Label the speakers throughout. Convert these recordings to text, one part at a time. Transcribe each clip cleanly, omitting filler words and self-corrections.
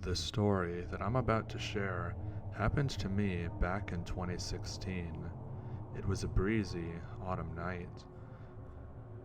Speaker 1: The story that I'm about to share happened to me back in 2016. It was a breezy autumn night.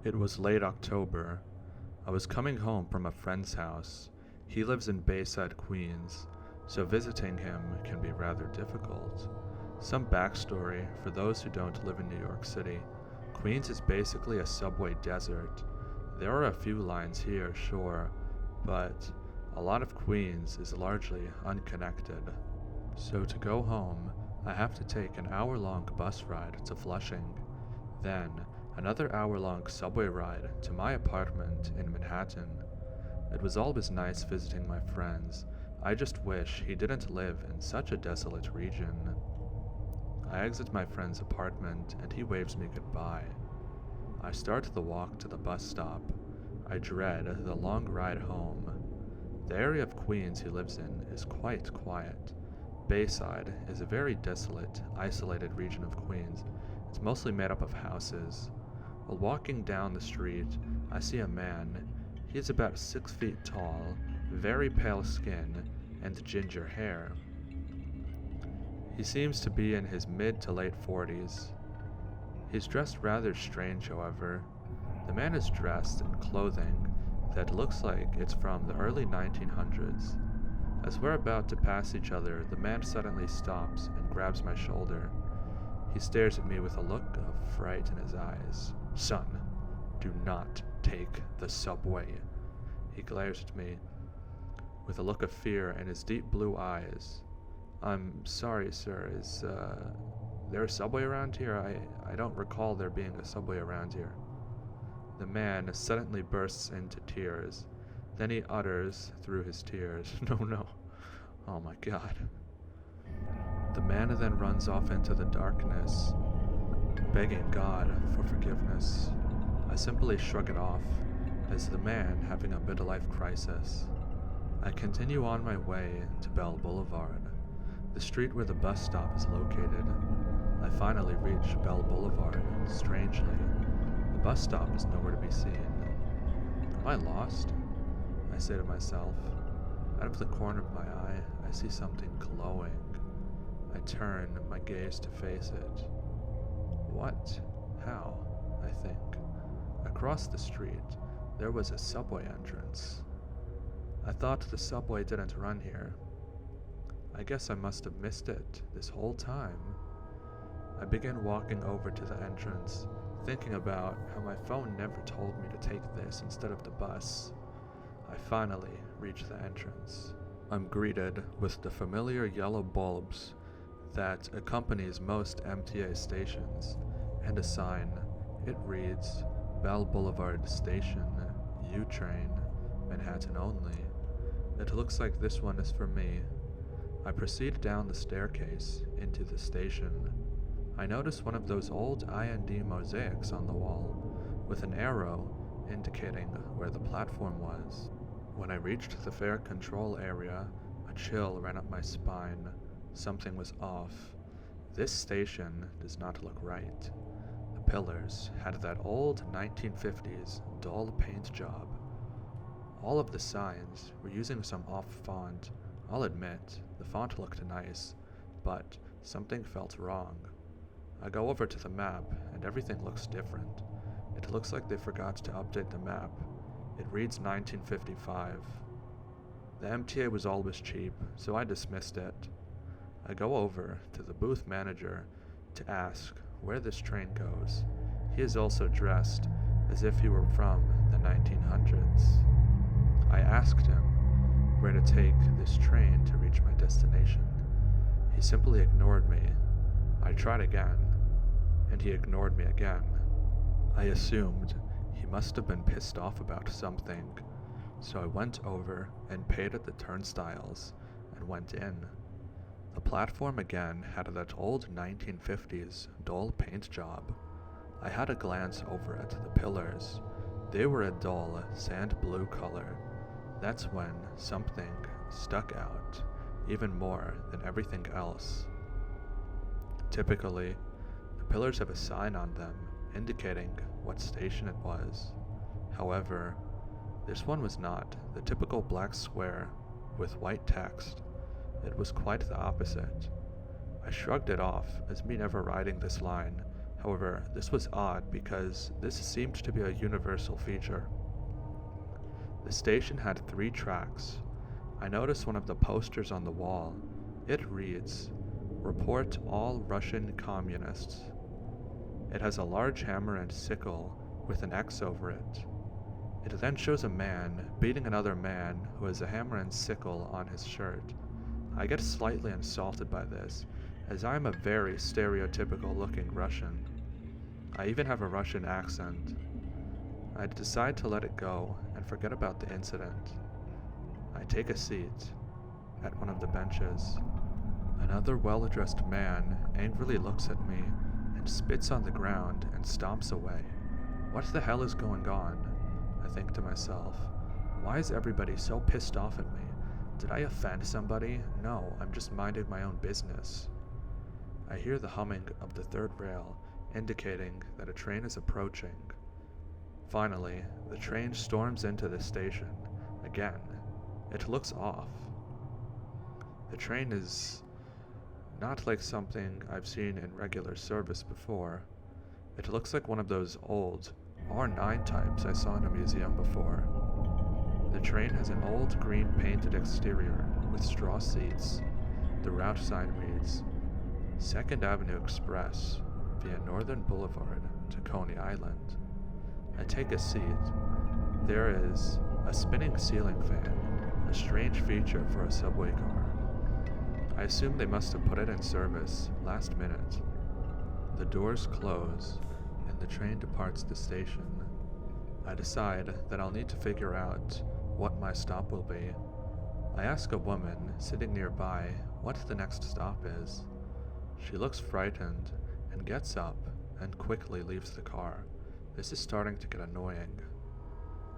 Speaker 1: It was late October. I was coming home from a friend's house. He lives in Bayside, Queens, so visiting him can be rather difficult. Some backstory for those who don't live in New York City. Queens is basically a subway desert. There are a few lines here, sure, but a lot of Queens is largely unconnected. So to go home, I have to take an hour-long bus ride to Flushing, then another hour-long subway ride to my apartment in Manhattan. It was always nice visiting my friends. I just wish he didn't live in such a desolate region. I exit my friend's apartment and he waves me goodbye. I start the walk to the bus stop. I dread the long ride home. The area of Queens he lives in is quite quiet. Bayside is a very desolate, isolated region of Queens. It's mostly made up of houses. While walking down the street, I see a man. He is about 6 feet tall, very pale skin, and ginger hair. He seems to be in his mid to late 40s. He's dressed rather strange, however. The man is dressed in clothing that looks like it's from the early 1900s. As we're about to pass each other, the man suddenly stops and grabs my shoulder. He stares at me with a look of fright in his eyes. "Son, do not take the subway." He glares at me with a look of fear in his deep blue eyes. "I'm sorry, sir. Is there a subway around here? I don't recall there being a subway around here." The man suddenly bursts into tears. Then he utters through his tears, No. Oh my God." The man then runs off into the darkness, begging God for forgiveness. I simply shrug it off, as the man having a midlife crisis. I continue on my way to Bell Boulevard, the street where the bus stop is located. I finally reach Bell Boulevard. Strangely, the bus stop is nowhere to be seen. Am I lost? I say to myself. Out of the corner of my eye, I see something glowing. I turn my gaze to face it. What? How? I think. Across the street, there was a subway entrance. I thought the subway didn't run here. I guess I must have missed it this whole time. I begin walking over to the entrance, thinking about how my phone never told me to take this instead of the bus. I finally reach the entrance. I'm greeted with the familiar yellow bulbs that accompanies most MTA stations, and a sign. It reads, "Bell Boulevard Station, U-Train, Manhattan only." It looks like this one is for me. I proceed down the staircase into the station. I notice one of those old IND mosaics on the wall, with an arrow indicating where the platform was. When I reached the fare control area, a chill ran up my spine. Something was off. This station does not look right. The pillars had that old 1950s dull paint job. All of the signs were using some off font. I'll admit, the font looked nice, but something felt wrong. I go over to the map, and everything looks different. It looks like they forgot to update the map. It reads 1955. The MTA was always cheap, so I dismissed it. I go over to the booth manager to ask where this train goes. He is also dressed as if he were from the 1900s. I asked him where to take this train to reach my destination. He simply ignored me. I tried again, and he ignored me again. I assumed he must have been pissed off about something, so I went over and paid at the turnstiles and went in. The platform again had that old 1950s dull paint job. I had a glance over at the pillars. They were a dull sand blue color. That's when something stuck out, even more than everything else. Typically, the pillars have a sign on them indicating what station it was. However, this one was not the typical black square. with white text. It was quite the opposite. I shrugged it off as me never riding this line. However, this was odd because this seemed to be a universal feature. The station had 3 tracks. I noticed one of the posters on the wall. It reads, "Report all Russian communists." It has a large hammer and sickle with an X over it. It then shows a man beating another man who has a hammer and sickle on his shirt. I get slightly insulted by this, as I am a very stereotypical looking Russian. I even have a Russian accent. I decide to let it go and forget about the incident. I take a seat at one of the benches. Another well-dressed man angrily looks at me and spits on the ground and stomps away. What the hell is going on? I think to myself. Why is everybody so pissed off at me? Did I offend somebody? No, I'm just minding my own business. I hear the humming of the 3rd rail, indicating that a train is approaching. Finally, the train storms into the station. Again, it looks off. The train is not like something I've seen in regular service before. It looks like one of those old R9 types I saw in a museum before. The train has an old green painted exterior with straw seats. The route sign reads, 2nd Avenue Express via Northern Boulevard to Coney Island. I take a seat. There is a spinning ceiling fan, a strange feature for a subway car. I assume they must have put it in service last minute. The doors close and the train departs the station. I decide that I'll need to figure out what my stop will be. I ask a woman sitting nearby what the next stop is. She looks frightened and gets up and quickly leaves the car. This is starting to get annoying.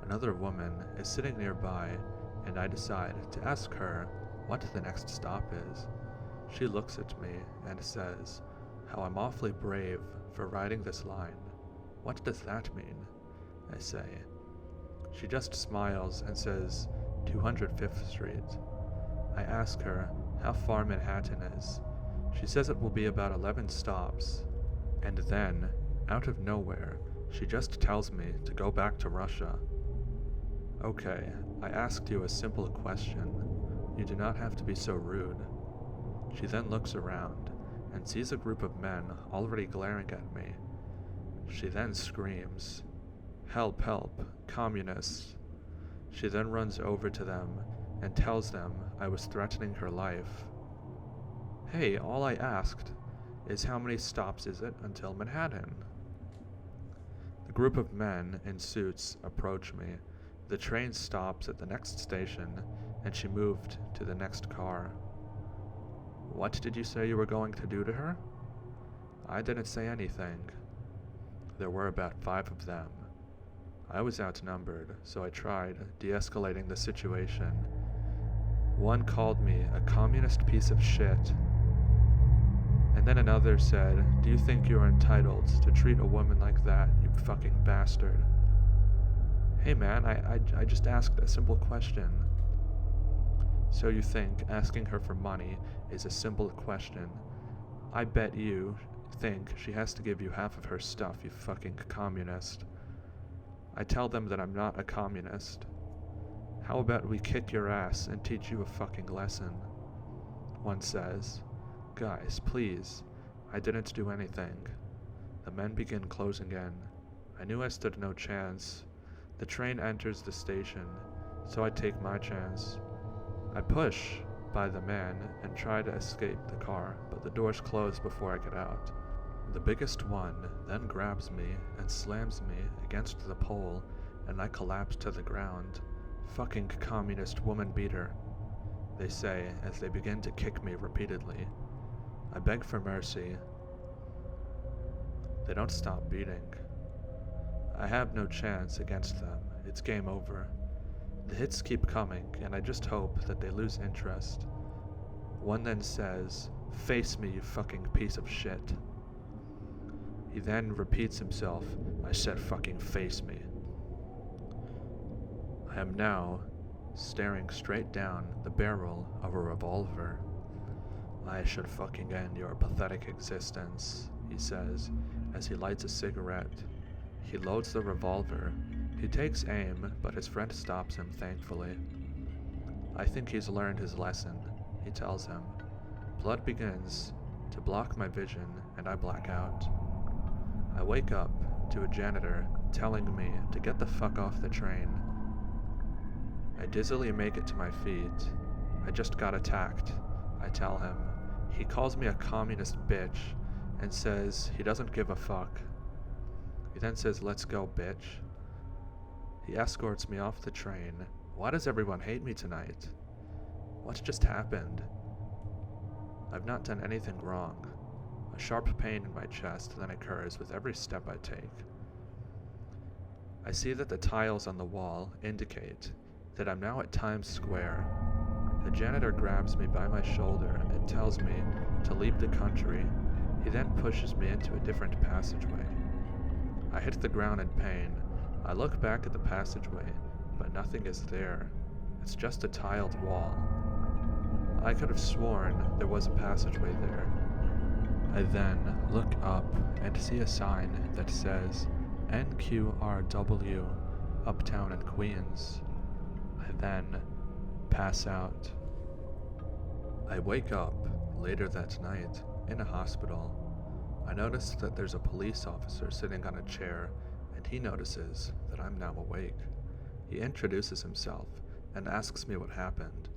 Speaker 1: Another woman is sitting nearby and I decide to ask her what the next stop is. She looks at me and says how I'm awfully brave for riding this line. What does that mean? I say. She just smiles and says 205th Street. I ask her how far Manhattan is. She says it will be about 11 stops. And then, out of nowhere, she just tells me to go back to Russia. Okay, I asked you a simple question. You do not have to be so rude. She then looks around and sees a group of men already glaring at me. She then screams, "Help, help, communists." She then runs over to them and tells them I was threatening her life. Hey, all I asked is how many stops is it until Manhattan? The group of men in suits approach me. The train stops at the next station and she moved to the next car. What did you say you were going to do to her? I didn't say anything. There were about 5 of them. I was outnumbered, so I tried de-escalating the situation. One called me a communist piece of shit. And then another said, "Do you think you're entitled to treat a woman like that, you fucking bastard?" Hey man, I just asked a simple question. So you think asking her for money is a simple question? I bet you think she has to give you half of her stuff, you fucking communist. I tell them that I'm not a communist. How about we kick your ass and teach you a fucking lesson? One says, "Guys, please, I didn't do anything." The men begin closing in. I knew I stood no chance. The train enters the station, so I take my chance. I push by the man and try to escape the car, but the doors close before I get out. The biggest one then grabs me and slams me against the pole, and I collapse to the ground. Fucking communist woman beater, they say as they begin to kick me repeatedly. I beg for mercy. They don't stop beating. I have no chance against them. It's game over. The hits keep coming, and I just hope that they lose interest. One then says, "Face me, you fucking piece of shit." He then repeats himself, "I said fucking face me." I am now staring straight down the barrel of a revolver. "I should fucking end your pathetic existence," he says as he lights a cigarette. He loads the revolver. He takes aim, but his friend stops him, thankfully. "I think he's learned his lesson," he tells him. Blood begins to block my vision, and I black out. I wake up to a janitor telling me to get the fuck off the train. I dizzily make it to my feet. "I just got attacked," I tell him. He calls me a communist bitch and says he doesn't give a fuck. He then says, "Let's go, bitch." He escorts me off the train. Why does everyone hate me tonight? What just happened? I've not done anything wrong. A sharp pain in my chest then occurs with every step I take. I see that the tiles on the wall indicate that I'm now at Times Square. The janitor grabs me by my shoulder and tells me to leave the country. He then pushes me into a different passageway. I hit the ground in pain. I look back at the passageway, but nothing is there. It's just a tiled wall. I could have sworn there was a passageway there. I then look up and see a sign that says NQRW, Uptown in Queens. I then pass out. I wake up later that night in a hospital. I notice that there's a police officer sitting on a chair, and he notices that I'm now awake. He introduces himself and asks me what happened.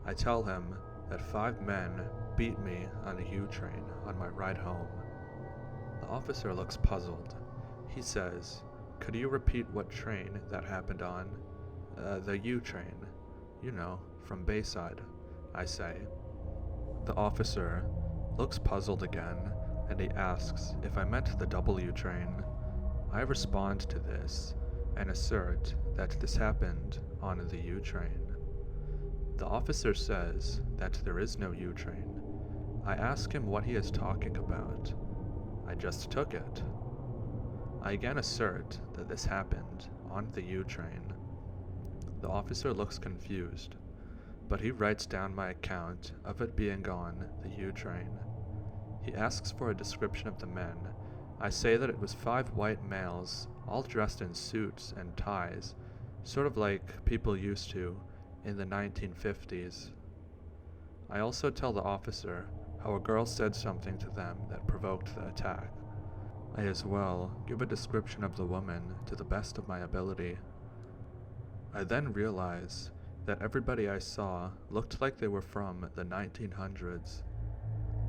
Speaker 1: I tell him that 5 men beat me on a U-train on my ride home. The officer looks puzzled. He says, "Could you repeat what train that happened on?" The U-train. You know, from Bayside," I say. The officer looks puzzled again, and he asks if I meant the W train. I respond to this and assert that this happened on the U train. The officer says that there is no U train. I ask him what he is talking about. "I just took it." I again assert that this happened on the U train. The officer looks confused, but he writes down my account of it being on the U train. He asks for a description of the men. I say that it was 5 white males, all dressed in suits and ties, sort of like people used to in the 1950s. I also tell the officer how a girl said something to them that provoked the attack. I as well give a description of the woman to the best of my ability. I then realize that everybody I saw looked like they were from the 1900s.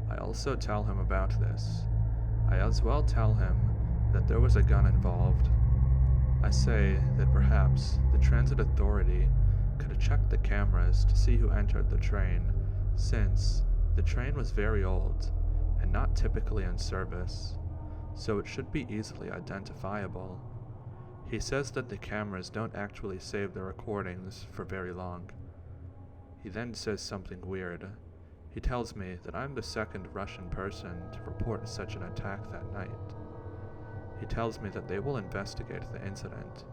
Speaker 1: I also tell him about this. I as well tell him that there was a gun involved. I say that perhaps the transit authority could have checked the cameras to see who entered the train, since the train was very old and not typically in service, so it should be easily identifiable. He says that the cameras don't actually save the recordings for very long. He then says something weird. He tells me that I'm the 2nd Russian person to report such an attack that night. He tells me that they will investigate the incident,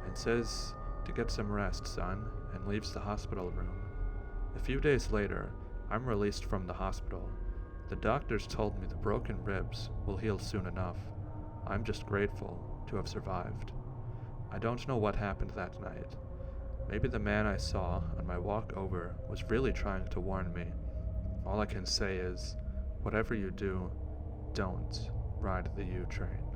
Speaker 1: and says to get some rest, son, and leaves the hospital room. A few days later, I'm released from the hospital. The doctors told me the broken ribs will heal soon enough. I'm just grateful to have survived. I don't know what happened that night. Maybe the man I saw on my walk over was really trying to warn me. All I can say is, whatever you do, don't ride the U train.